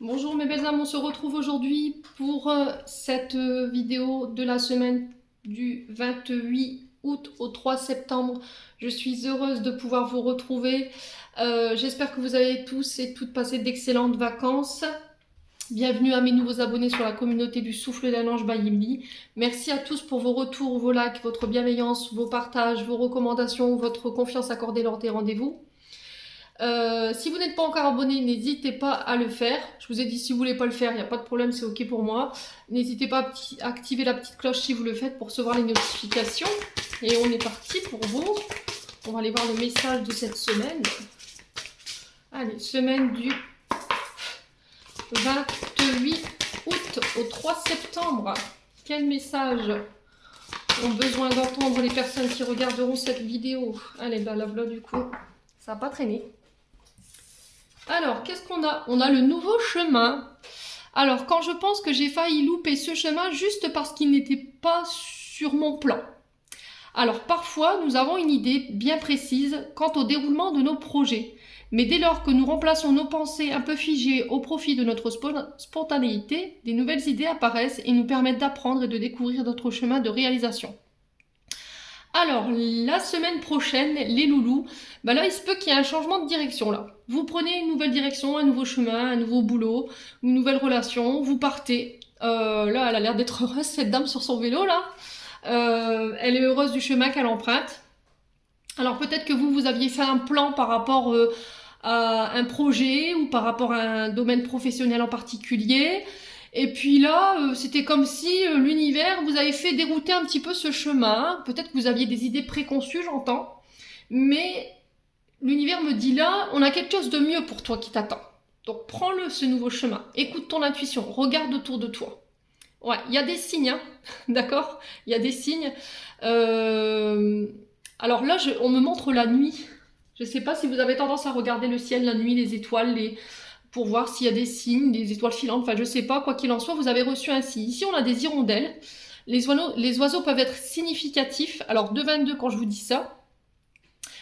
Bonjour mes belles âmes, on se retrouve aujourd'hui pour cette vidéo de la semaine du 28 août au 3 septembre. Je suis heureuse de pouvoir vous retrouver. J'espère que vous avez tous et toutes passé d'excellentes vacances. Bienvenue à mes nouveaux abonnés sur la communauté du Souffle d'un Ange by Emily. Merci à tous pour vos retours, vos likes, votre bienveillance, vos partages, vos recommandations, votre confiance accordée lors des rendez-vous. Si vous n'êtes pas encore abonné, n'hésitez pas à le faire. Je vous ai dit, si vous voulez pas le faire, il n'y a pas de problème, c'est ok pour moi. N'hésitez pas à activer la petite cloche si vous le faites pour recevoir les notifications. Et on est parti pour vous. On va aller voir le message de cette semaine. Allez, semaine du 28 août au 3 septembre. Quel message ont besoin d'entendre les personnes qui regarderont cette vidéo? Allez, bah là du coup, ça n'a pas traîné. Alors, qu'est-ce qu'on a? On a le nouveau chemin. Alors, quand je pense que j'ai failli louper ce chemin juste parce qu'il n'était pas sur mon plan. Alors, parfois, nous avons une idée bien précise quant au déroulement de nos projets. Mais dès lors que nous remplaçons nos pensées un peu figées au profit de notre spontanéité, des nouvelles idées apparaissent et nous permettent d'apprendre et de découvrir notre chemin de réalisation. Alors, la semaine prochaine, les loulous, bah là, il se peut qu'il y ait un changement de direction, là. Vous prenez une nouvelle direction, un nouveau chemin, un nouveau boulot, une nouvelle relation, vous partez. Là, elle a l'air d'être heureuse, cette dame sur son vélo, là. Elle est heureuse du chemin qu'elle emprunte. Alors, peut-être que vous aviez fait un plan par rapport à un projet ou par rapport à un domaine professionnel en particulier. Et puis là, c'était comme si l'univers vous avait fait dérouter un petit peu ce chemin. Peut-être que vous aviez des idées préconçues, j'entends. Mais l'univers me dit là, on a quelque chose de mieux pour toi qui t'attend. Donc prends-le, ce nouveau chemin. Écoute ton intuition, regarde autour de toi. Ouais, il y a des signes, hein, d'accord? Il y a des signes. Alors là, on me montre la nuit. Je ne sais pas si vous avez tendance à regarder le ciel la nuit, les étoiles, pour voir s'il y a des signes, des étoiles filantes, enfin je sais pas, quoi qu'il en soit, vous avez reçu un signe. Ici on a des hirondelles, les oiseaux peuvent être significatifs, alors 2,22 quand je vous dis ça.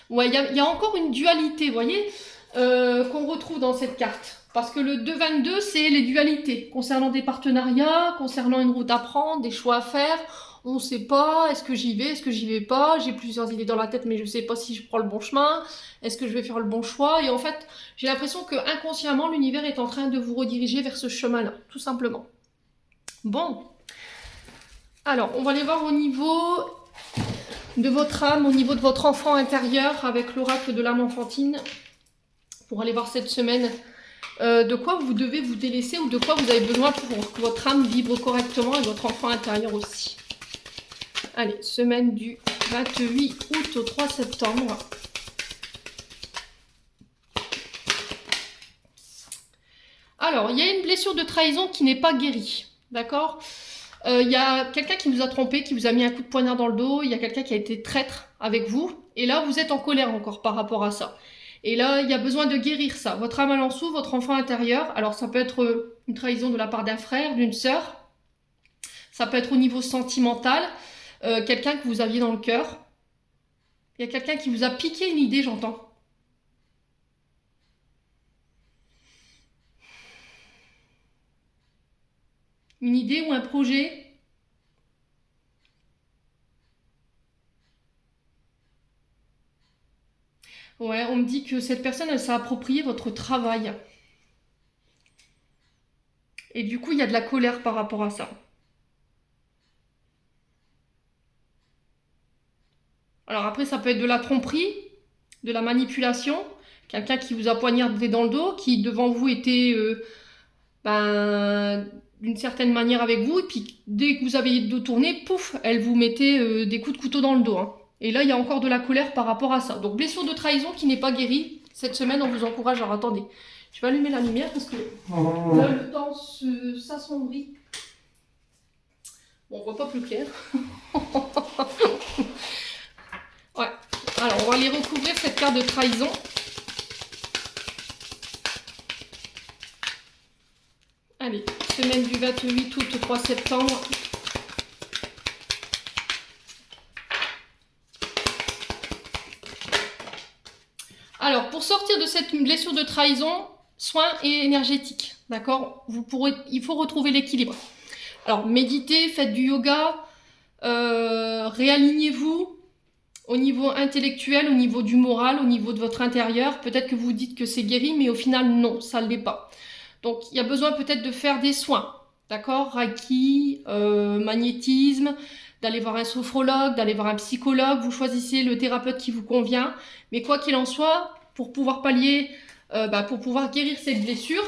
Ouais, il y a encore une dualité, vous voyez, qu'on retrouve dans cette carte. Parce que le 2,22 c'est les dualités, concernant des partenariats, concernant une route à prendre, des choix à faire. On ne sait pas, est-ce que j'y vais, est-ce que j'y vais pas, j'ai plusieurs idées dans la tête mais je ne sais pas si je prends le bon chemin, est-ce que je vais faire le bon choix, et en fait j'ai l'impression que inconsciemment l'univers est en train de vous rediriger vers ce chemin-là, tout simplement. Bon, alors on va aller voir au niveau de votre âme, au niveau de votre enfant intérieur avec l'oracle de l'âme enfantine, pour aller voir cette semaine de quoi vous devez vous délaisser ou de quoi vous avez besoin pour que votre âme vibre correctement et votre enfant intérieur aussi. Allez, semaine du 28 août au 3 septembre. Alors, il y a une blessure de trahison qui n'est pas guérie, d'accord? Il y a quelqu'un qui vous a trompé, qui vous a mis un coup de poignard dans le dos, il y a quelqu'un qui a été traître avec vous, et là, vous êtes en colère encore par rapport à ça. Et là, il y a besoin de guérir ça. Votre âme à l'ensou, votre enfant intérieur, alors ça peut être une trahison de la part d'un frère, d'une sœur, ça peut être au niveau sentimental, quelqu'un que vous aviez dans le cœur. Il y a quelqu'un qui vous a piqué une idée, j'entends. Une idée ou un projet. Ouais, on me dit que cette personne, elle s'est appropriée votre travail. Et du coup, il y a de la colère par rapport à ça. Alors après, ça peut être de la tromperie, de la manipulation, quelqu'un qui vous a poignardé dans le dos, qui devant vous était d'une certaine manière avec vous, et puis dès que vous avez le dos tourné, pouf, elle vous mettait des coups de couteau dans le dos. Hein. Et là, il y a encore de la colère par rapport à ça. Donc blessure de trahison qui n'est pas guérie. Cette semaine, on vous encourage. Alors attendez, je vais allumer la lumière parce que là, le temps s'assombrit. Bon, on voit pas plus clair. Ouais. Alors, on va aller recouvrir cette carte de trahison. Allez, semaine du 28 août au 3 septembre. Alors, pour sortir de cette blessure de trahison, soin et énergétique. D'accord? Il faut retrouver l'équilibre. Alors, méditez, faites du yoga, réalignez-vous au niveau intellectuel, au niveau du moral, au niveau de votre intérieur. Peut-être que vous dites que c'est guéri, mais au final, non, ça ne l'est pas. Donc, il y a besoin peut-être de faire des soins, d'accord? Reiki, magnétisme, d'aller voir un sophrologue, d'aller voir un psychologue. Vous choisissez le thérapeute qui vous convient. Mais quoi qu'il en soit, pour pouvoir pallier, pour pouvoir guérir cette blessure,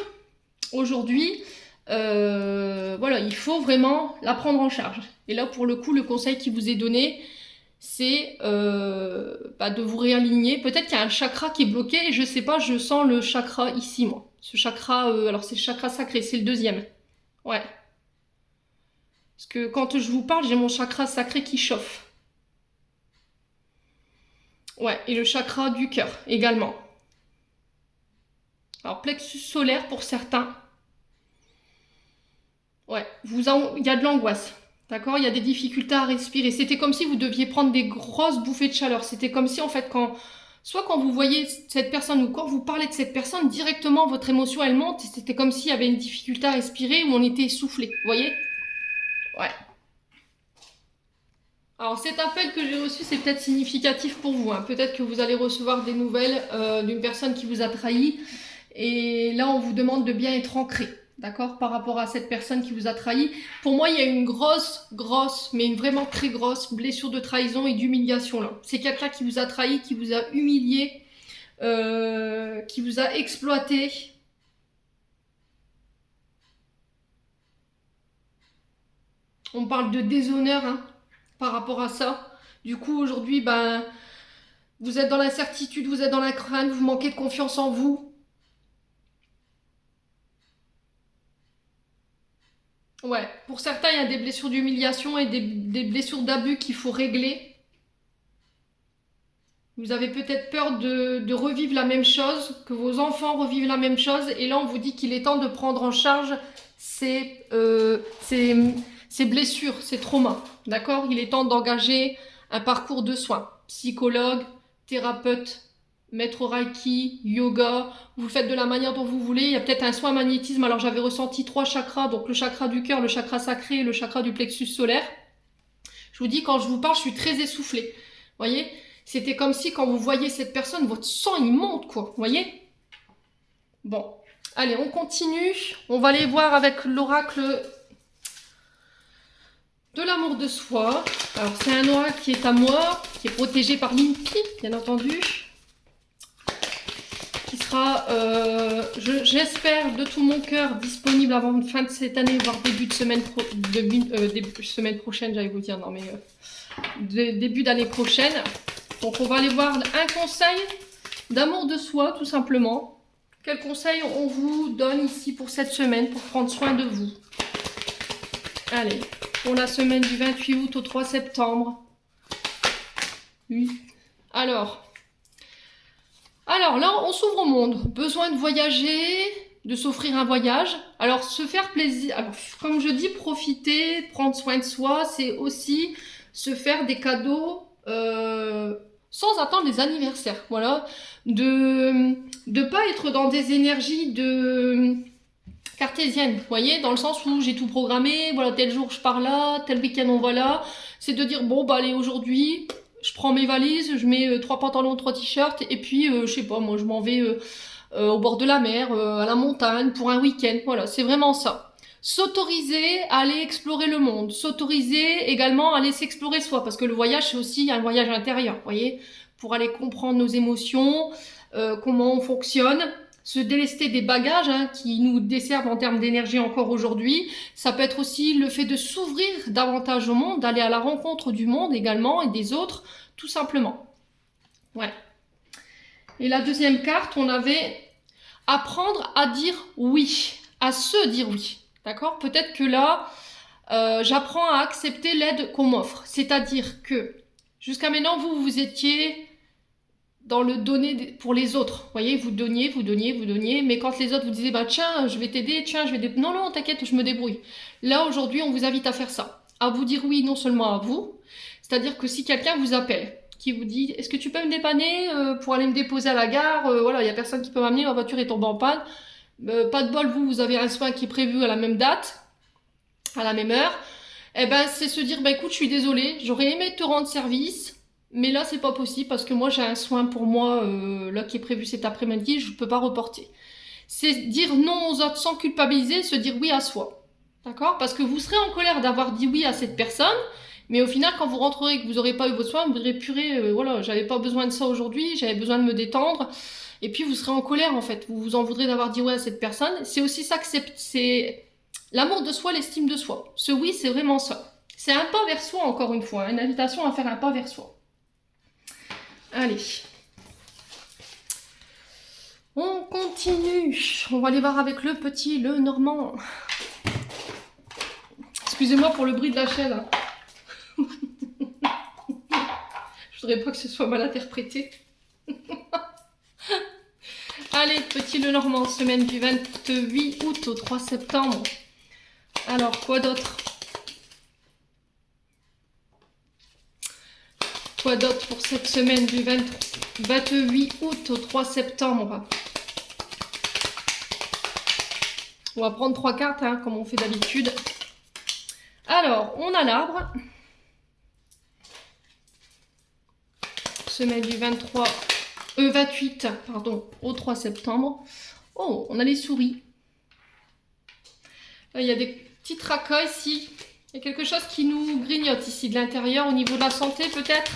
aujourd'hui, voilà, il faut vraiment la prendre en charge. Et là, pour le coup, le conseil qui vous est donné, c'est de vous réaligner. Peut-être qu'il y a un chakra qui est bloqué, et je sais pas, je sens le chakra ici, moi. Ce chakra, alors c'est le chakra sacré, c'est le deuxième. Ouais. Parce que quand je vous parle, j'ai mon chakra sacré qui chauffe. Ouais, et le chakra du cœur également. Alors, plexus solaire pour certains. Ouais, il y a de l'angoisse. D'accord? Il y a des difficultés à respirer. C'était comme si vous deviez prendre des grosses bouffées de chaleur. C'était comme si, en fait, soit quand vous voyez cette personne ou quand vous parlez de cette personne, directement, votre émotion, elle monte. C'était comme s'il y avait une difficulté à respirer ou on était essoufflé. Vous voyez? Ouais. Alors, cet appel que j'ai reçu, c'est peut-être significatif pour vous, hein. Peut-être que vous allez recevoir des nouvelles d'une personne qui vous a trahi. Et là, on vous demande de bien être ancré, d'accord, par rapport à cette personne qui vous a trahi. Pour moi, il y a une grosse, mais une vraiment très grosse blessure de trahison et d'humiliation là. C'est quelqu'un qui vous a trahi, qui vous a humilié, qui vous a exploité. On parle de déshonneur, hein, par rapport à ça. Du coup, aujourd'hui, vous êtes dans l'incertitude, vous êtes dans la crainte, vous manquez de confiance en vous. Ouais, pour certains, il y a des blessures d'humiliation et des blessures d'abus qu'il faut régler. Vous avez peut-être peur de revivre la même chose, que vos enfants revivent la même chose. Et là, on vous dit qu'il est temps de prendre en charge ces blessures, ces traumas. D'accord? Il est temps d'engager un parcours de soins. Psychologue, thérapeute, maître Reiki, yoga. Vous le faites de la manière dont vous voulez. Il y a peut-être un soin magnétisme. Alors, j'avais ressenti 3 chakras. Donc, le chakra du cœur, le chakra sacré et le chakra du plexus solaire. Je vous dis, quand je vous parle, je suis très essoufflée. Vous voyez? C'était comme si quand vous voyez cette personne, votre sang il monte quoi, vous voyez? Bon, allez, on continue. On va aller voir avec l'oracle de l'amour de soi. Alors c'est un oracle qui est à moi, qui est protégé par l'INPI, bien entendu. Qui sera, j'espère, de tout mon cœur, disponible avant la fin de cette année, voire début de semaine, début de semaine prochaine, j'allais vous dire, non mais début d'année prochaine. Donc on va aller voir un conseil d'amour de soi, tout simplement. Quel conseil on vous donne ici pour cette semaine, pour prendre soin de vous? Allez, pour la semaine du 28 août au 3 septembre. Oui. Alors là, on s'ouvre au monde. Besoin de voyager, de s'offrir un voyage. Alors, se faire plaisir. Alors, comme je dis, profiter, prendre soin de soi, c'est aussi se faire des cadeaux sans attendre les anniversaires, voilà, de pas être dans des énergies cartésiennes, vous voyez, dans le sens où j'ai tout programmé, voilà, tel jour je pars là, tel week-end on va là, c'est de dire, bon, allez, aujourd'hui, je prends mes valises, je mets 3 pantalons, 3 t-shirts, et puis, je sais pas, moi, je m'en vais au bord de la mer, à la montagne, pour un week-end, voilà, c'est vraiment ça. S'autoriser à aller explorer le monde, s'autoriser également à aller s'explorer soi, parce que le voyage c'est aussi un voyage intérieur, vous voyez, pour aller comprendre nos émotions, comment on fonctionne, se délester des bagages qui nous desservent en termes d'énergie encore aujourd'hui. Ça peut être aussi le fait de s'ouvrir davantage au monde, d'aller à la rencontre du monde également et des autres, tout simplement. Ouais. Et la deuxième carte, on avait apprendre à dire oui, à se dire oui. D'accord? Peut-être que là, j'apprends à accepter l'aide qu'on m'offre. C'est-à-dire que jusqu'à maintenant, vous étiez dans le donner pour les autres. Vous voyez, vous donniez. Mais quand les autres vous disaient, tiens, je vais t'aider, tiens, je vais t'aider. Non, t'inquiète, je me débrouille. Là, aujourd'hui, on vous invite à faire ça. À vous dire oui, non seulement à vous. C'est-à-dire que si quelqu'un vous appelle, qui vous dit, est-ce que tu peux me dépanner pour aller me déposer à la gare? Voilà, il n'y a personne qui peut m'amener, ma voiture est tombée en panne. pas de bol, vous avez un soin qui est prévu à la même date, à la même heure, eh ben, c'est se dire, bah écoute, je suis désolée, j'aurais aimé te rendre service, mais là, c'est pas possible parce que moi, j'ai un soin pour moi, là, qui est prévu cet après-midi, je peux pas reporter. C'est dire non aux autres sans culpabiliser, se dire oui à soi. D'accord? Parce que vous serez en colère d'avoir dit oui à cette personne, mais au final, quand vous rentrerez et que vous n'aurez pas eu votre soin, vous direz purée, voilà, j'avais pas besoin de ça aujourd'hui, j'avais besoin de me détendre. Et puis vous serez en colère en fait. Vous vous en voudrez d'avoir dit ouais à cette personne. C'est aussi ça que c'est l'amour de soi, l'estime de soi. Ce oui, c'est vraiment ça. C'est un pas vers soi, encore une fois. Une invitation à faire un pas vers soi. Allez. On continue. On va aller voir avec le petit, le Normand. Excusez-moi pour le bruit de la chaîne. Je voudrais pas que ce soit mal interprété. Allez, petit le Normand, semaine du 28 août au 3 septembre. Alors, quoi d'autre? Quoi d'autre pour cette semaine du 28 août au 3 septembre? On va prendre 3 cartes, hein, comme on fait d'habitude. Alors, on a l'arbre. Semaine du 28 pardon, au 3 septembre. Oh, on a les souris. Là, il y a des petits tracas ici. Il y a quelque chose qui nous grignote ici de l'intérieur, au niveau de la santé peut-être.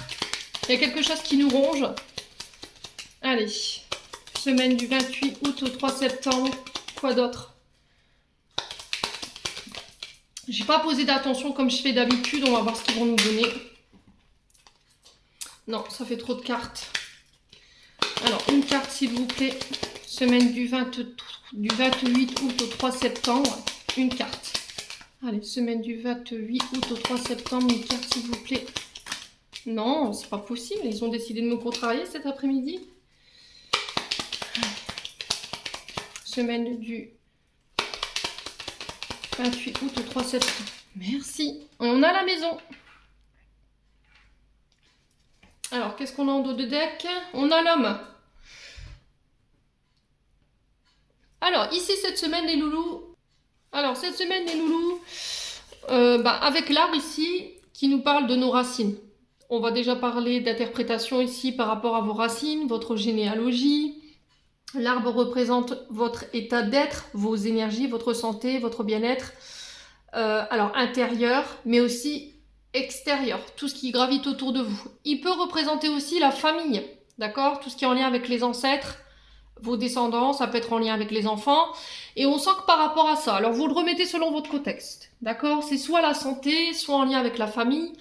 Il y a quelque chose qui nous ronge. Allez, semaine du 28 août au 3 septembre. Quoi d'autre? J'ai pas posé d'attention comme je fais d'habitude. On va voir ce qu'ils vont nous donner. Non, ça fait trop de cartes. Alors, une carte s'il vous plaît. Semaine du 28 août au 3 septembre. Une carte. Allez, semaine du 28 août au 3 septembre. Une carte s'il vous plaît. Non, c'est pas possible. Ils ont décidé de me contrarier cet après-midi. Semaine du 28 août au 3 septembre. Merci. Et on a la maison. Alors, qu'est-ce qu'on a en dos de deck? On a l'homme. Alors, ici, cette semaine, les loulous. Alors, cette semaine, les loulous, avec l'arbre ici, qui nous parle de nos racines. On va déjà parler d'interprétation ici par rapport à vos racines, votre généalogie. L'arbre représente votre état d'être, vos énergies, votre santé, votre bien-être. Alors, intérieur, mais aussi extérieur, tout ce qui gravite autour de vous. Il peut représenter aussi la famille, d'accord? Tout ce qui est en lien avec les ancêtres, vos descendants, ça peut être en lien avec les enfants. Et on sent que par rapport à ça, alors vous le remettez selon votre contexte, d'accord? C'est soit la santé, soit en lien avec la famille.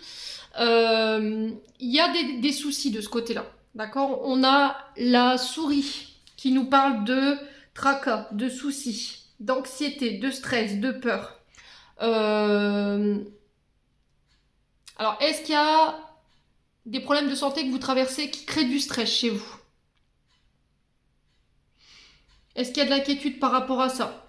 Il y a des soucis de ce côté-là, d'accord? On a la souris qui nous parle de tracas, de soucis, d'anxiété, de stress, de peur. Alors, est-ce qu'il y a des problèmes de santé que vous traversez qui créent du stress chez vous? Est-ce qu'il y a de l'inquiétude par rapport à ça?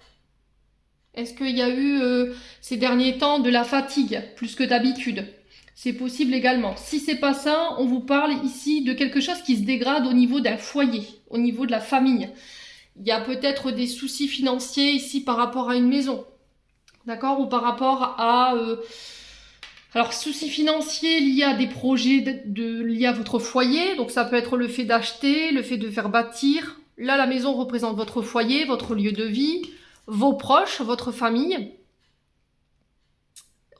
Est-ce qu'il y a eu ces derniers temps de la fatigue plus que d'habitude? C'est possible également. Si c'est pas ça, on vous parle ici de quelque chose qui se dégrade au niveau d'un foyer, au niveau de la famille. Il y a peut-être des soucis financiers ici par rapport à une maison, d'accord? Ou par rapport à... alors, soucis financiers liés à des projets liés à votre foyer. Donc, ça peut être le fait d'acheter, le fait de faire bâtir. Là, la maison représente votre foyer, votre lieu de vie, vos proches, votre famille.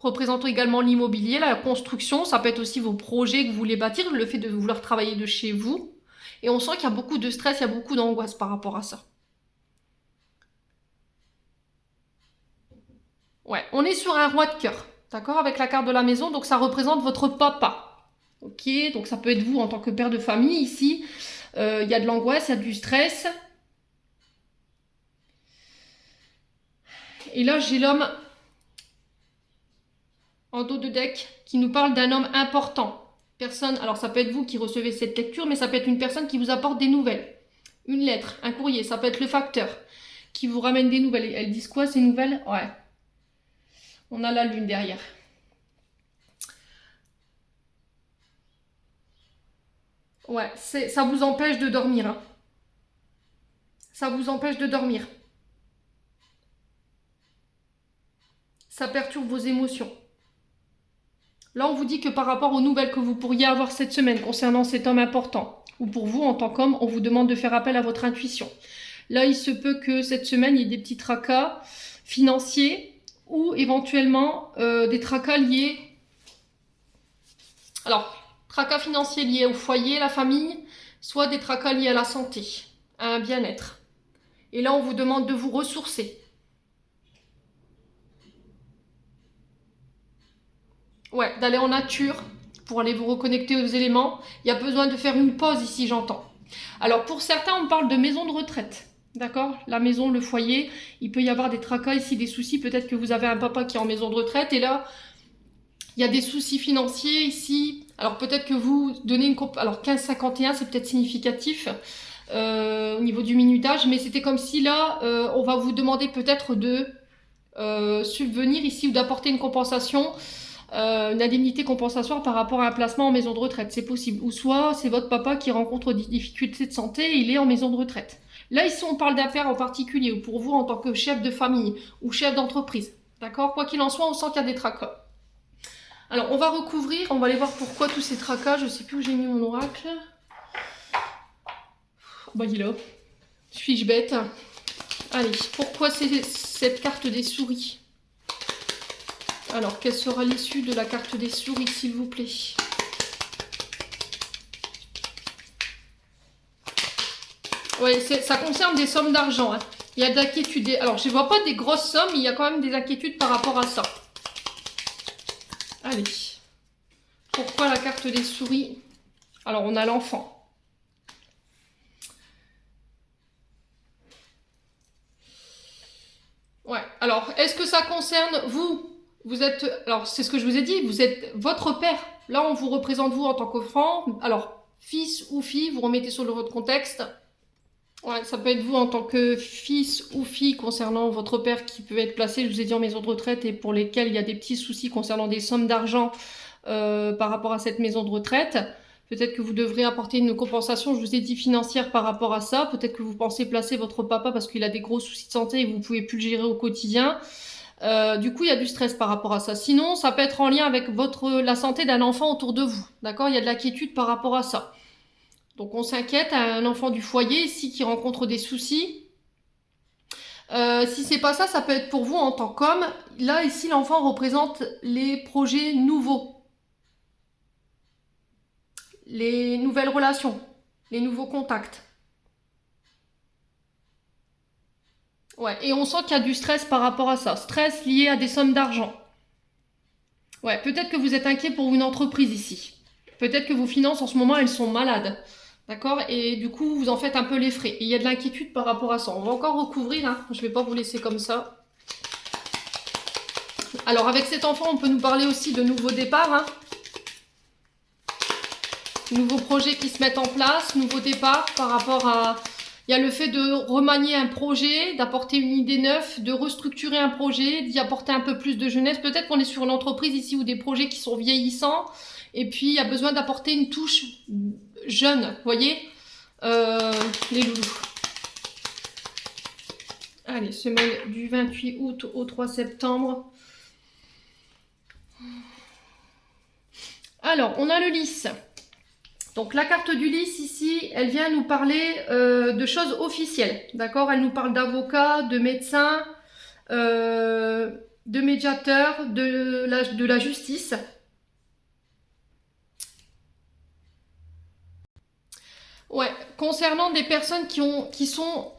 Représentant également l'immobilier, la construction. Ça peut être aussi vos projets que vous voulez bâtir, le fait de vouloir travailler de chez vous. Et on sent qu'il y a beaucoup de stress, il y a beaucoup d'angoisse par rapport à ça. Ouais, on est sur un roi de cœur, d'accord, avec la carte de la maison, donc ça représente votre papa. Ok, donc ça peut être vous en tant que père de famille ici. Il y a de l'angoisse, il y a du stress. Et là, j'ai l'homme en dos de deck qui nous parle d'un homme important. Personne, alors ça peut être vous qui recevez cette lecture, mais ça peut être une personne qui vous apporte des nouvelles. Une lettre, un courrier, ça peut être le facteur qui vous ramène des nouvelles. Elles disent quoi ces nouvelles? Ouais. On a la lune derrière. Ouais, ça vous empêche de dormir. Hein. Ça vous empêche de dormir. ça perturbe vos émotions. Là, on vous dit que par rapport aux nouvelles que vous pourriez avoir cette semaine concernant cet homme important, ou pour vous, en tant qu'homme, on vous demande de faire appel à votre intuition. Là, il se peut que cette semaine, il y ait des petits tracas financiers ou éventuellement des tracas liés... Alors, tracas financiers liés au foyer, la famille, soit des tracas liés à la santé, à un bien-être. Et là, on vous demande de vous ressourcer. Ouais, d'aller en nature pour aller vous reconnecter aux éléments. Il y a besoin de faire une pause ici, j'entends. Alors, pour certains, on parle de maison de retraite. D'accord? La maison, le foyer, il peut y avoir des tracas ici, des soucis. Peut-être que vous avez un papa qui est en maison de retraite et là, il y a des soucis financiers ici. Alors, peut-être que vous donnez une... Alors, 15,51, c'est peut-être significatif au niveau du minutage, mais c'était comme si là, on va vous demander peut-être de subvenir ici ou d'apporter une compensation, une indemnité compensatoire par rapport à un placement en maison de retraite. C'est possible. Ou soit, c'est votre papa qui rencontre des difficultés de santé et il est en maison de retraite. Là, ici, on parle d'un père en particulier, ou pour vous, en tant que chef de famille ou chef d'entreprise. D'accord? Quoi qu'il en soit, on sent qu'il y a des tracas. Alors, on va recouvrir, on va aller voir pourquoi tous ces tracas. Je ne sais plus où j'ai mis mon oracle. Bah, il est là. Suis-je bête? Allez, pourquoi c'est cette carte des souris? Alors, quelle sera l'issue de la carte des souris, s'il vous plaît? Oui, ça concerne des sommes d'argent. Hein. Il y a de l'inquiétude. Alors, je ne vois pas des grosses sommes, mais il y a quand même des inquiétudes par rapport à ça. Allez. Pourquoi la carte des souris? Alors, on a l'enfant. Ouais. Alors, est-ce que ça concerne vous? Vous êtes... Alors, c'est ce que je vous ai dit. Vous êtes votre père. Là, on vous représente vous en tant qu'enfant. Alors, fils ou fille, vous remettez sur votre contexte. Ouais, ça peut être vous en tant que fils ou fille concernant votre père qui peut être placé, je vous ai dit, en maison de retraite et pour lesquels il y a des petits soucis concernant des sommes d'argent par rapport à cette maison de retraite. Peut-être que vous devrez apporter une compensation, je vous ai dit, financière par rapport à ça. Peut-être que vous pensez placer votre papa parce qu'il a des gros soucis de santé et vous ne pouvez plus le gérer au quotidien. Du coup, il y a du stress par rapport à ça. Sinon, ça peut être en lien avec la santé d'un enfant autour de vous. D'accord? Il y a de l'inquiétude par rapport à ça. Donc on s'inquiète à un enfant du foyer ici qui rencontre des soucis. Si c'est pas ça, ça peut être pour vous en tant qu'homme. Là, ici, l'enfant représente les projets nouveaux. Les nouvelles relations. Les nouveaux contacts. Ouais, et on sent qu'il y a du stress par rapport à ça. Stress lié à des sommes d'argent. Ouais, peut-être que vous êtes inquiet pour une entreprise ici. Peut-être que vos finances en ce moment, elles sont malades. D'accord? Et du coup, vous en faites un peu les frais. Et il y a de l'inquiétude par rapport à ça. On va encore recouvrir. Hein. Je ne vais pas vous laisser comme ça. Alors, avec cet enfant, on peut nous parler aussi de nouveaux départs. Hein. Nouveaux projets qui se mettent en place. Nouveaux départs par rapport à... Il y a le fait de remanier un projet, d'apporter une idée neuve, de restructurer un projet, d'y apporter un peu plus de jeunesse. Peut-être qu'on est sur une entreprise ici ou des projets qui sont vieillissants. Et puis, il y a besoin d'apporter une touche jeune, vous voyez, les loulous. Allez, semaine du 28 août au 3 septembre. Alors, on a le lys. Donc, la carte du lys ici, elle vient nous parler de choses officielles. D'accord? Elle nous parle d'avocats, de médecins, de médiateurs, de la justice. Ouais, concernant des personnes qui sont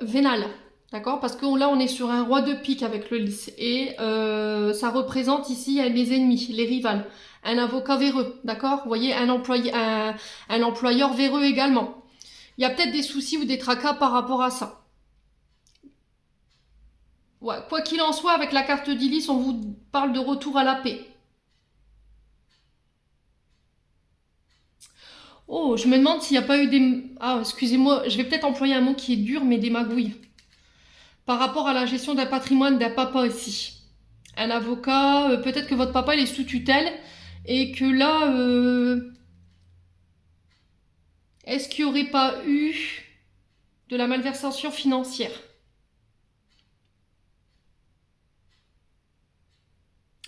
vénales, d'accord? Parce que là, on est sur un roi de pique avec le lys. Et ça représente ici les ennemis, les rivales. Un avocat véreux, d'accord? Vous voyez, un employeur véreux également. Il y a peut-être des soucis ou des tracas par rapport à ça. Ouais, quoi qu'il en soit, avec la carte d'Ilis, on vous parle de retour à la paix. Oh, je me demande s'il n'y a pas eu des... Ah, excusez-moi, je vais peut-être employer un mot qui est dur, mais des magouilles. Par rapport à la gestion d'un patrimoine d'un papa ici. Un avocat, peut-être que votre papa il est sous tutelle et que là, est-ce qu'il n'y aurait pas eu de la malversation financière?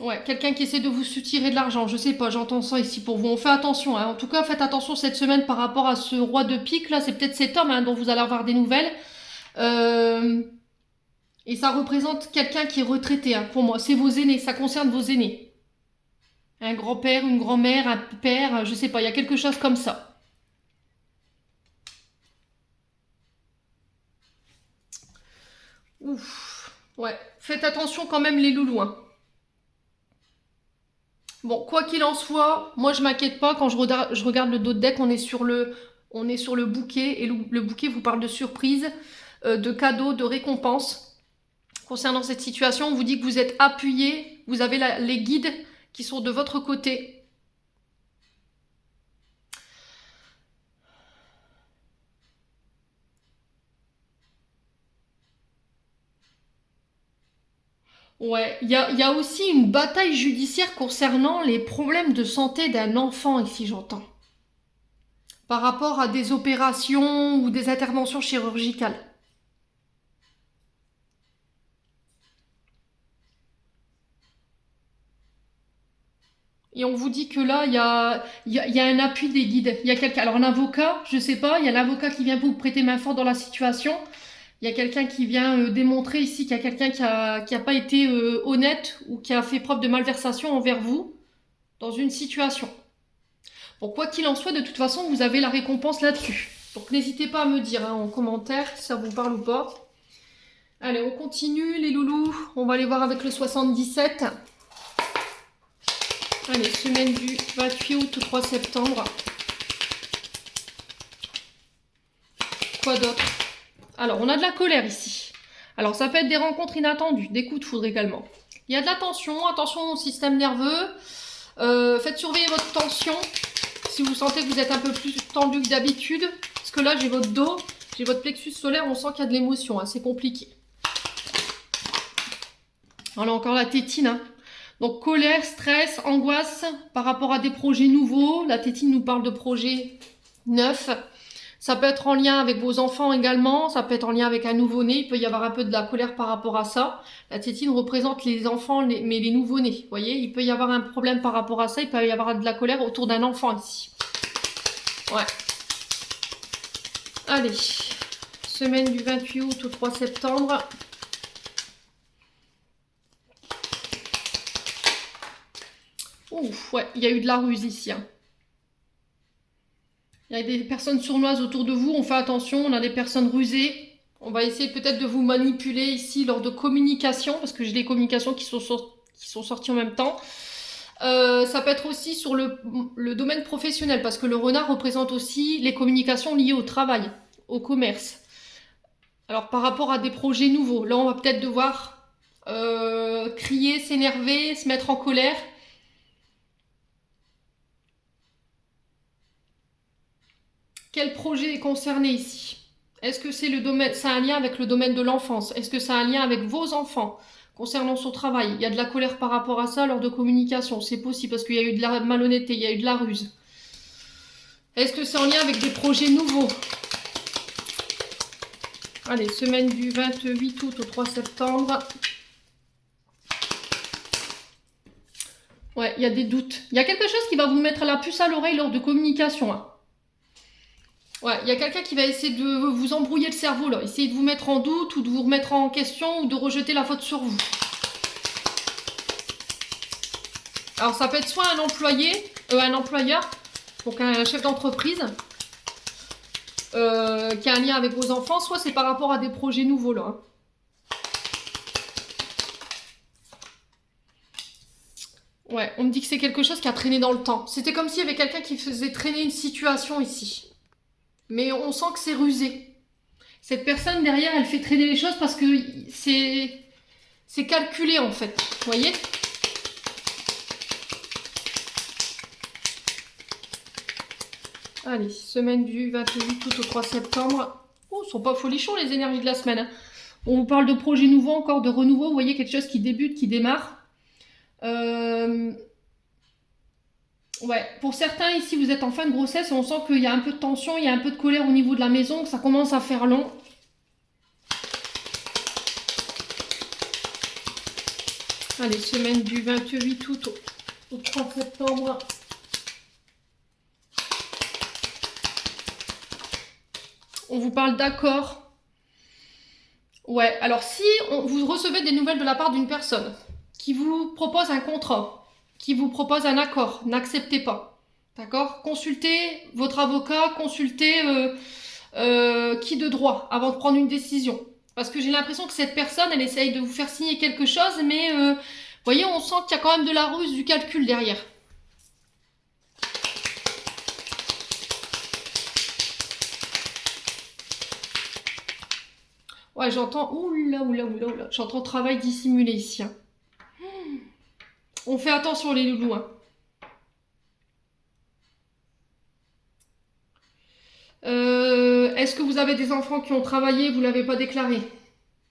Ouais, quelqu'un qui essaie de vous soutirer de l'argent, je sais pas, j'entends ça ici pour vous. On fait attention, hein. En tout cas, faites attention cette semaine par rapport à ce roi de pique, là, c'est peut-être cet homme hein, dont vous allez avoir des nouvelles. Euh, Et ça représente quelqu'un qui est retraité, hein, pour moi. C'est vos aînés, ça concerne vos aînés. Un grand-père, une grand-mère, un père, je sais pas, il y a quelque chose comme ça. Ouf, ouais, faites attention quand même les loulous, hein. Bon, quoi qu'il en soit, moi je m'inquiète pas quand je regarde le dos de deck, on est sur le bouquet et le bouquet vous parle de surprise, de cadeaux, de récompenses. Concernant cette situation, on vous dit que vous êtes appuyé, vous avez les guides qui sont de votre côté. Ouais, il y a aussi une bataille judiciaire concernant les problèmes de santé d'un enfant ici, j'entends. Par rapport à des opérations ou des interventions chirurgicales. Et on vous dit que là, il y a un appui des guides. Il y a quelqu'un, alors un avocat, je sais pas, il y a l'avocat qui vient vous prêter main forte dans la situation. Il y a quelqu'un qui vient démontrer ici qu'il y a quelqu'un qui a pas été honnête ou qui a fait preuve de malversation envers vous dans une situation. Bon, quoi qu'il en soit, de toute façon, vous avez la récompense là-dessus. Donc n'hésitez pas à me dire hein, en commentaire si ça vous parle ou pas. Allez, on continue les loulous. On va aller voir avec le 77. Allez, semaine du 28 août au 3 septembre. Quoi d'autre? Alors, on a de la colère ici. Alors, ça peut être des rencontres inattendues, des coups de foudre également. Il y a de la tension, attention au système nerveux. Faites surveiller votre tension. Si vous sentez que vous êtes un peu plus tendu que d'habitude. Parce que là, j'ai votre dos, j'ai votre plexus solaire, on sent qu'il y a de l'émotion. Hein, c'est compliqué. Voilà, encore la tétine. Hein. Donc, colère, stress, angoisse par rapport à des projets nouveaux. La tétine nous parle de projets neufs. Ça peut être en lien avec vos enfants également, ça peut être en lien avec un nouveau-né, il peut y avoir un peu de la colère par rapport à ça. La tétine représente les enfants, mais les nouveau-nés, vous voyez, il peut y avoir un problème par rapport à ça, il peut y avoir de la colère autour d'un enfant ici. Ouais. Allez, semaine du 28 août au 3 septembre. Ouf, ouais, il y a eu de la ruse ici, hein. Il y a des personnes sournoises autour de vous, on fait attention, on a des personnes rusées. On va essayer peut-être de vous manipuler ici lors de communication, parce que j'ai des communications qui sont sorties en même temps. Ça peut être aussi sur le domaine professionnel, parce que le renard représente aussi les communications liées au travail, au commerce. Alors par rapport à des projets nouveaux, là on va peut-être devoir crier, s'énerver, se mettre en colère. Quel projet est concerné ici? Est-ce que c'est un lien avec le domaine de l'enfance? Est-ce que c'est un lien avec vos enfants concernant son travail? Il y a de la colère par rapport à ça lors de communication. C'est possible parce qu'il y a eu de la malhonnêteté, il y a eu de la ruse. Est-ce que c'est en lien avec des projets nouveaux? Allez, semaine du 28 août au 3 septembre. Ouais, il y a des doutes. Il y a quelque chose qui va vous mettre la puce à l'oreille lors de communication. Hein. Ouais, il y a quelqu'un qui va essayer de vous embrouiller le cerveau, là. Essayer de vous mettre en doute ou de vous remettre en question ou de rejeter la faute sur vous. Alors, ça peut être soit un employeur, donc un chef d'entreprise, qui a un lien avec vos enfants, soit c'est par rapport à des projets nouveaux, là. Ouais, on me dit que c'est quelque chose qui a traîné dans le temps. C'était comme s'il y avait quelqu'un qui faisait traîner une situation ici. Mais on sent que c'est rusé. Cette personne derrière, elle fait traîner les choses parce que c'est calculé en fait. Vous voyez? Allez, semaine du 28 août au 3 septembre. Oh, ils sont pas folichons les énergies de la semaine. Hein. On vous parle de projets nouveaux, encore de renouveau. Vous voyez quelque chose qui débute, qui démarre. Ouais, pour certains ici, vous êtes en fin de grossesse et on sent qu'il y a un peu de tension, il y a un peu de colère au niveau de la maison, que ça commence à faire long. Allez, semaine du 28 août au 3 septembre. On vous parle d'accord. Ouais, alors si vous recevez des nouvelles de la part d'une personne qui vous propose un contrat, qui vous propose un accord, n'acceptez pas. D'accord? Consultez votre avocat, consultez qui de droit avant de prendre une décision. Parce que j'ai l'impression que cette personne, elle essaye de vous faire signer quelque chose, mais vous voyez, on sent qu'il y a quand même de la ruse, du calcul derrière. Ouais, j'entends... Oula, oula, oula, oula. J'entends travail dissimulé ici. Hein. On fait attention les loulous. Hein. Est-ce que vous avez des enfants qui ont travaillé, vous ne l'avez pas déclaré?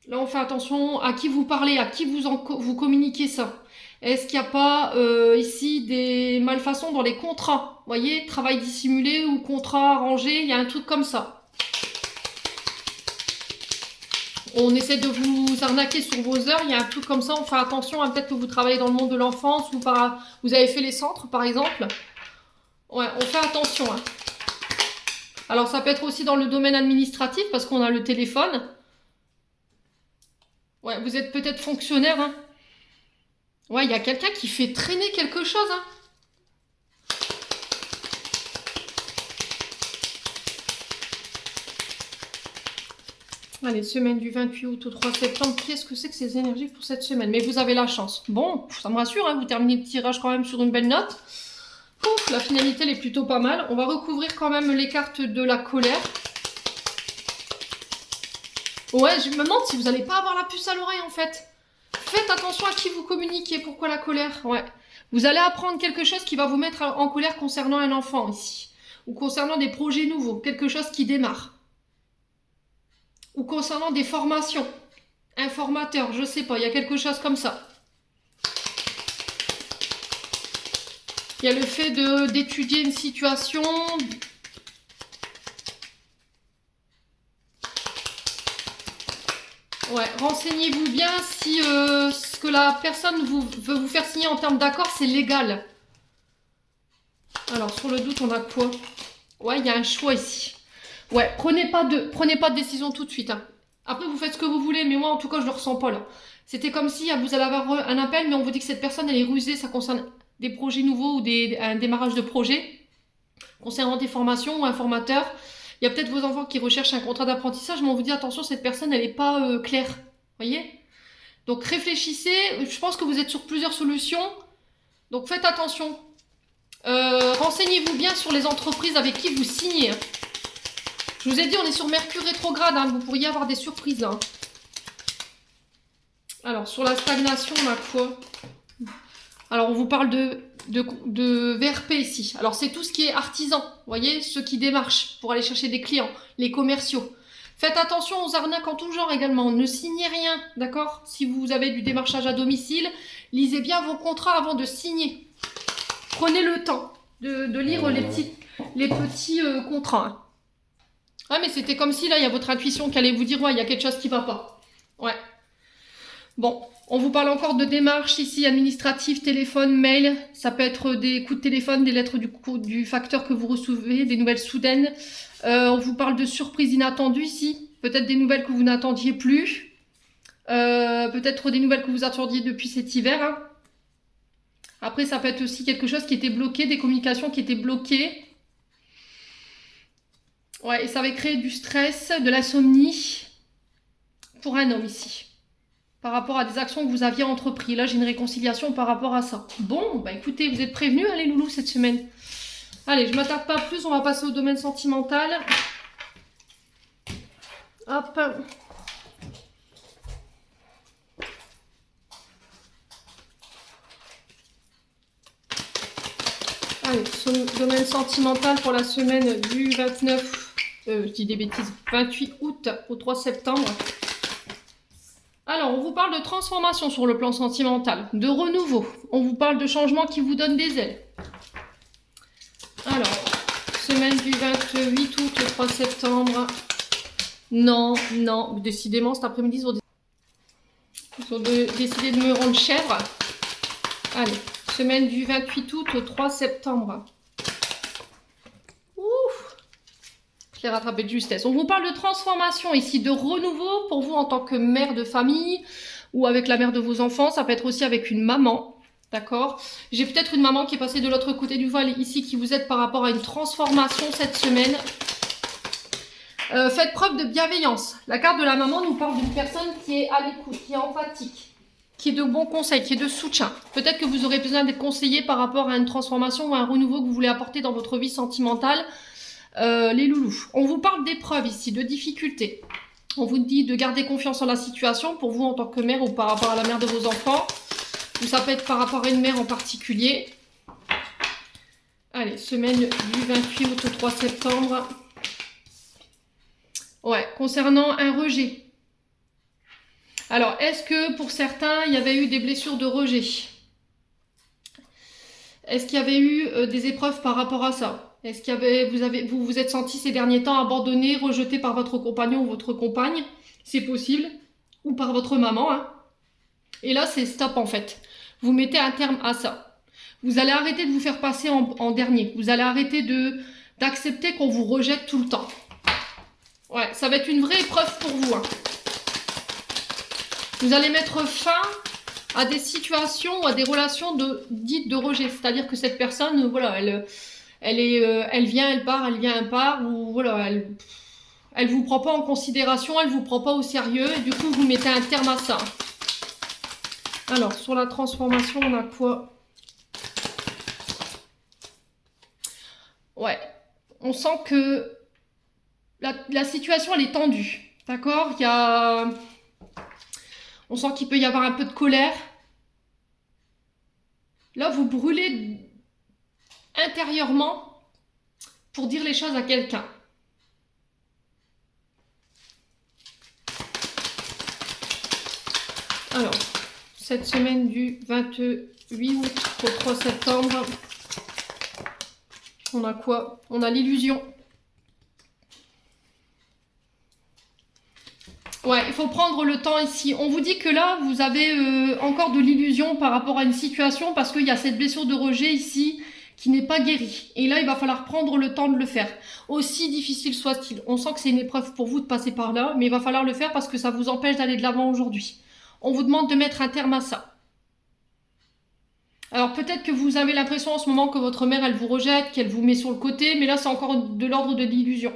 Là, on fait attention à qui vous parlez, à qui vous communiquez ça. Est-ce qu'il n'y a pas ici des malfaçons dans les contrats? Vous voyez, travail dissimulé ou contrat arrangé, il y a un truc comme ça. On essaie de vous arnaquer sur vos heures, il y a un truc comme ça, on fait attention, hein, peut-être que vous travaillez dans le monde de l'enfance ou vous avez fait les centres par exemple. Ouais, on fait attention. Hein. Alors ça peut être aussi dans le domaine administratif parce qu'on a le téléphone. Ouais, vous êtes peut-être fonctionnaire. Hein. Ouais, il y a quelqu'un qui fait traîner quelque chose. Hein. Allez, semaine du 28 août au 3 septembre. Qu'est-ce que c'est que ces énergies pour cette semaine? Mais vous avez la chance. Bon, ça me rassure, hein, vous terminez le tirage quand même sur une belle note. Ouf, la finalité, elle est plutôt pas mal. On va recouvrir quand même les cartes de la colère. Ouais, je me demande si vous n'allez pas avoir la puce à l'oreille, en fait. Faites attention à qui vous communiquez. Pourquoi la colère? Ouais. Vous allez apprendre quelque chose qui va vous mettre en colère concernant un enfant, ici. Ou concernant des projets nouveaux. Quelque chose qui démarre. Ou concernant des formations. Un formateur, je sais pas. Il y a quelque chose comme ça. Il y a le fait d'étudier une situation. Ouais, renseignez-vous bien si ce que la personne veut vous faire signer en termes d'accord, c'est légal. Alors, sur le doute, on a quoi? Ouais, il y a un choix ici. Ouais, prenez pas de décision tout de suite. Hein. Après, vous faites ce que vous voulez, mais moi, en tout cas, je le ressens pas là. C'était comme si vous allez avoir un appel, mais on vous dit que cette personne, elle est rusée, ça concerne des projets nouveaux ou un démarrage de projet, concernant des formations ou un formateur. Il y a peut-être vos enfants qui recherchent un contrat d'apprentissage, mais on vous dit attention, cette personne, elle n'est pas claire. Vous voyez? Donc réfléchissez, je pense que vous êtes sur plusieurs solutions, donc faites attention. Renseignez-vous bien sur les entreprises avec qui vous signez. Je vous ai dit, on est sur Mercure rétrograde, hein, vous pourriez avoir des surprises là. Alors, sur la stagnation, on a quoi? Alors, on vous parle de VRP ici. Alors, c'est tout ce qui est artisan, vous voyez, ceux qui démarchent pour aller chercher des clients, les commerciaux. Faites attention aux arnaques en tout genre également. Ne signez rien, d'accord? Si vous avez du démarchage à domicile, lisez bien vos contrats avant de signer. Prenez le temps de lire les petits contrats. Hein. Ouais, mais c'était comme si là, il y a votre intuition qui allait vous dire, ouais, il y a quelque chose qui ne va pas. Ouais. Bon, on vous parle encore de démarches ici, administratives, téléphone, mail. Ça peut être des coups de téléphone, des lettres du facteur que vous recevez, des nouvelles soudaines. On vous parle de surprises inattendues ici. Peut-être des nouvelles que vous n'attendiez plus. Peut-être des nouvelles que vous attendiez depuis cet hiver. Hein. Après, ça peut être aussi quelque chose qui était bloqué, des communications qui étaient bloquées. Ouais, et ça avait créé du stress, de l'insomnie pour un homme ici. Par rapport à des actions que vous aviez entreprises. Là, j'ai une réconciliation par rapport à ça. Bon, bah écoutez, vous êtes prévenus, hein, les loulous, cette semaine. Allez, je ne m'attarde pas plus, on va passer au domaine sentimental. Hop. Allez, domaine sentimental pour la semaine du 29, je dis des bêtises, 28 août au 3 septembre. Alors, on vous parle de transformation sur le plan sentimental, de renouveau. On vous parle de changements qui vous donnent des ailes. Alors, semaine du 28 août au 3 septembre. Non, non, décidément cet après-midi sur des... Ils ont décidé de me rendre chèvre. Allez, semaine du 28 août au 3 septembre. Ouf! Je l'ai rattrapé de justesse. On vous parle de transformation ici, de renouveau pour vous en tant que mère de famille ou avec la mère de vos enfants. Ça peut être aussi avec une maman. D'accord? J'ai peut-être une maman qui est passée de l'autre côté du voile ici qui vous aide par rapport à une transformation cette semaine. Faites preuve de bienveillance. La carte de la maman nous parle d'une personne qui est à l'écoute, qui est empathique, qui est de bons conseils, qui est de soutien. Peut-être que vous aurez besoin d'être conseillé par rapport à une transformation ou à un renouveau que vous voulez apporter dans votre vie sentimentale. Les loulous. On vous parle d'épreuves ici, de difficultés. On vous dit de garder confiance en la situation pour vous en tant que mère ou par rapport à la mère de vos enfants. Ou ça peut être par rapport à une mère en particulier. Allez, semaine du 28 août au 3 septembre. Ouais, concernant un rejet. Alors, est-ce que pour certains, il y avait eu des blessures de rejet? Est-ce qu'il y avait eu des épreuves par rapport à ça? Est-ce qu'il y avait, vous vous êtes senti ces derniers temps abandonné, rejeté par votre compagnon ou votre compagne? C'est possible. Ou par votre maman. Hein. Et là, c'est stop en fait. Vous mettez un terme à ça. Vous allez arrêter de vous faire passer en dernier. Vous allez arrêter d'accepter qu'on vous rejette tout le temps. Ouais, ça va être une vraie épreuve pour vous. Hein. Vous allez mettre fin à des situations ou à des relations dites de rejet. C'est-à-dire que cette personne, voilà, elle vient, elle part, ou voilà, elle vous prend pas en considération, elle vous prend pas au sérieux, et du coup, vous mettez un terme à ça. Alors, sur la transformation, on a quoi? Ouais, on sent que la situation, elle est tendue, d'accord? On sent qu'il peut y avoir un peu de colère. Là, vous brûlez intérieurement pour dire les choses à quelqu'un. Alors, cette semaine du 28 août au 3 septembre, on a quoi? On a l'illusion. Ouais, il faut prendre le temps ici. On vous dit que là, vous avez encore de l'illusion par rapport à une situation parce qu'il y a cette blessure de rejet ici qui n'est pas guérie. Et là, il va falloir prendre le temps de le faire. Aussi difficile soit-il. On sent que c'est une épreuve pour vous de passer par là, mais il va falloir le faire parce que ça vous empêche d'aller de l'avant aujourd'hui. On vous demande de mettre un terme à ça. Alors peut-être que vous avez l'impression en ce moment que votre mère, elle vous rejette, qu'elle vous met sur le côté, mais là, c'est encore de l'ordre de l'illusion.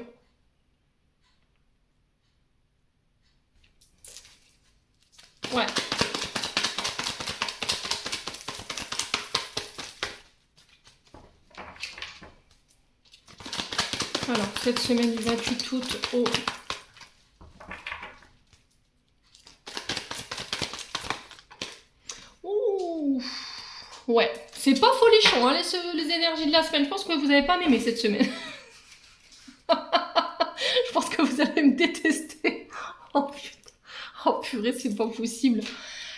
Ouais. Alors, cette semaine du 28 août au... Ouh. Ouais, c'est pas folichon, hein, les énergies de la semaine. Je pense que vous n'avez pas m'aimer cette semaine. Je pense que vous allez me détester. Oh putain. Oh purée, c'est pas possible.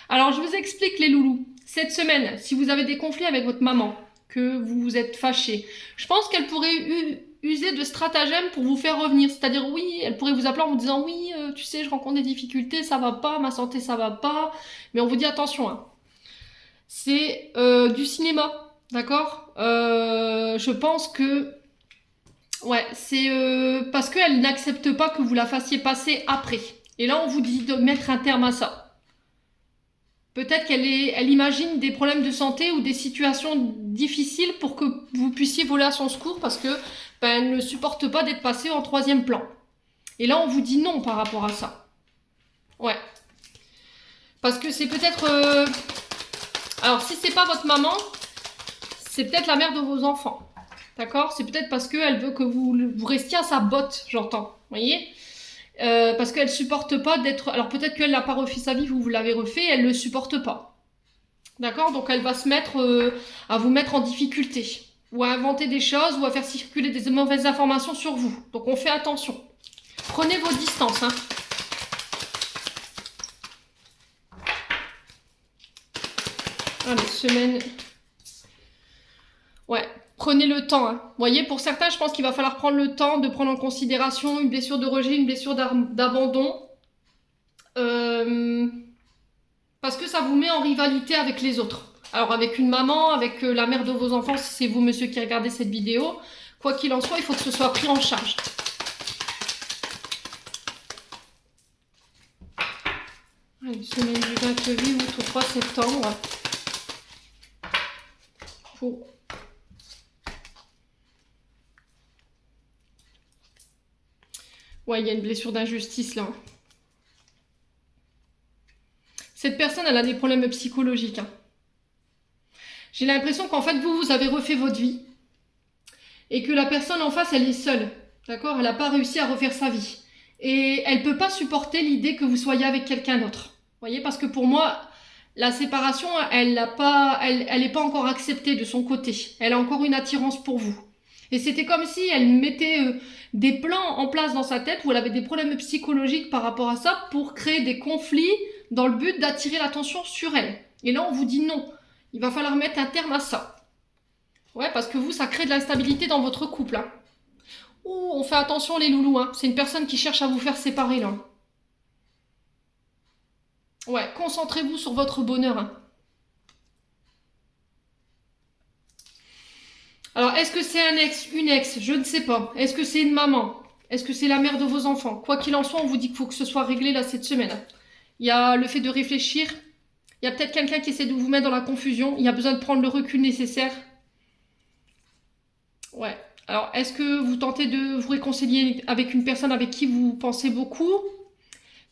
Alors, je vous explique les loulous. Cette semaine, si vous avez des conflits avec votre maman, que vous vous êtes fâché, je pense qu'elle pourrait user de stratagèmes pour vous faire revenir. C'est-à-dire, oui, elle pourrait vous appeler en vous disant, oui, tu sais, je rencontre des difficultés, ça va pas, ma santé, ça va pas. Mais on vous dit, attention, hein. C'est du cinéma, d'accord? Je pense que... Ouais, c'est parce qu'elle n'accepte pas que vous la fassiez passer après. Et là, on vous dit de mettre un terme à ça. Peut-être qu'elle imagine des problèmes de santé ou des situations difficiles pour que vous puissiez voler à son secours parce que elle ne supporte pas d'être passée en troisième plan. Et là, on vous dit non par rapport à ça. Ouais. Parce que c'est peut-être... Alors, si c'est pas votre maman, c'est peut-être la mère de vos enfants. D'accord? C'est peut-être parce qu'elle veut que vous restiez à sa botte, j'entends. Vous voyez? Parce qu'elle supporte pas d'être... Alors peut-être qu'elle n'a pas refait sa vie, vous l'avez refait, elle ne le supporte pas. D'accord? Donc elle va se mettre à vous mettre en difficulté. Ou à inventer des choses, ou à faire circuler des mauvaises informations sur vous. Donc on fait attention. Prenez vos distances. Hein. Allez, semaine... Ouais. Prenez le temps. Hein. Vous voyez, pour certains, je pense qu'il va falloir prendre le temps de prendre en considération une blessure de rejet, une blessure d'abandon. Parce que ça vous met en rivalité avec les autres. Alors avec une maman, avec la mère de vos enfants, si c'est vous monsieur qui regardez cette vidéo, quoi qu'il en soit, il faut que ce soit pris en charge. Allez, semaine du 28 août au 3 septembre. Ouais, il y a une blessure d'injustice là. Cette personne, elle a des problèmes psychologiques. Hein. J'ai l'impression qu'en fait, vous avez refait votre vie. Et que la personne en face, elle est seule. D'accord? Elle n'a pas réussi à refaire sa vie. Et elle ne peut pas supporter l'idée que vous soyez avec quelqu'un d'autre. Vous voyez? Parce que pour moi, la séparation, elle n'est pas encore acceptée de son côté. Elle a encore une attirance pour vous. Et c'était comme si elle mettait des plans en place dans sa tête où elle avait des problèmes psychologiques par rapport à ça pour créer des conflits dans le but d'attirer l'attention sur elle. Et là, on vous dit non. Il va falloir mettre un terme à ça. Ouais, parce que vous, ça crée de l'instabilité dans votre couple. Hein. Ouh, on fait attention les loulous. Hein. C'est une personne qui cherche à vous faire séparer là. Ouais, concentrez-vous sur votre bonheur. Hein. Alors, est-ce que c'est un ex, une ex? Je ne sais pas. Est-ce que c'est une maman? Est-ce que c'est la mère de vos enfants? Quoi qu'il en soit, on vous dit qu'il faut que ce soit réglé là cette semaine. Il y a le fait de réfléchir. Il y a peut-être quelqu'un qui essaie de vous mettre dans la confusion. Il y a besoin de prendre le recul nécessaire. Ouais. Alors, est-ce que vous tentez de vous réconcilier avec une personne avec qui vous pensez beaucoup?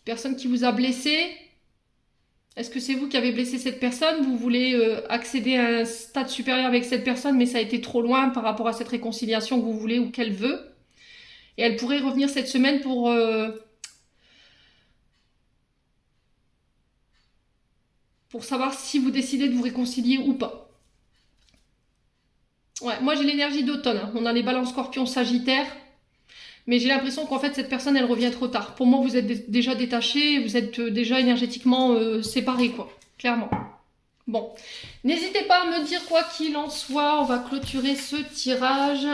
Personne qui vous a blessé? Est-ce que c'est vous qui avez blessé cette personne? Vous voulez accéder à un stade supérieur avec cette personne, mais ça a été trop loin par rapport à cette réconciliation que vous voulez ou qu'elle veut. Et elle pourrait revenir cette semaine pour savoir si vous décidez de vous réconcilier ou pas. Ouais, moi j'ai l'énergie d'automne. Hein. On a les balances scorpions sagittaires. Mais j'ai l'impression qu'en fait cette personne elle revient trop tard. Pour moi vous êtes déjà détaché, vous êtes déjà énergétiquement séparés quoi, clairement. Bon, n'hésitez pas à me dire quoi qu'il en soit, on va clôturer ce tirage.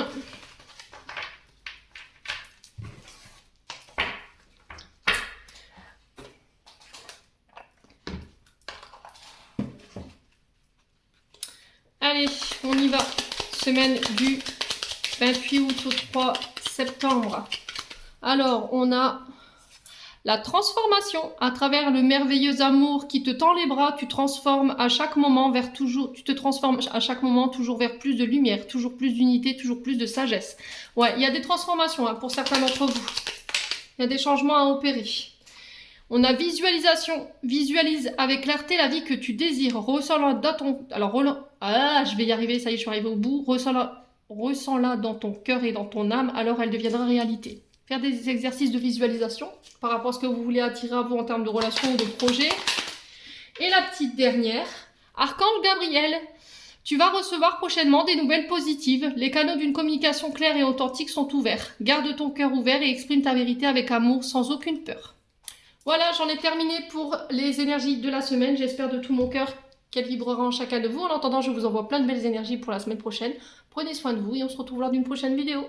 Allez, on y va. Semaine du 28 août au 3 septembre. Alors, on a la transformation à travers le merveilleux amour qui te tend les bras. Tu transformes à chaque moment vers toujours. Tu te transformes à chaque moment toujours vers plus de lumière, toujours plus d'unité, toujours plus de sagesse. Ouais, il y a des transformations hein, pour certains d'entre vous. Il y a des changements à opérer. On a visualisation. Visualise avec clarté la vie que tu désires. Ressens-la dans ton... Alors, je vais y arriver, ça y est, je suis arrivée au bout. Ressens-la dans ton cœur et dans ton âme, alors elle deviendra réalité. Faire des exercices de visualisation par rapport à ce que vous voulez attirer à vous en termes de relations ou de projets. Et la petite dernière, Archange Gabriel, tu vas recevoir prochainement des nouvelles positives. Les canaux d'une communication claire et authentique sont ouverts. Garde ton cœur ouvert et exprime ta vérité avec amour, sans aucune peur. Voilà, j'en ai terminé pour les énergies de la semaine. J'espère de tout mon cœur qu'elles vibreront en chacun de vous. En attendant, je vous envoie plein de belles énergies pour la semaine prochaine. Prenez soin de vous et on se retrouve lors d'une prochaine vidéo.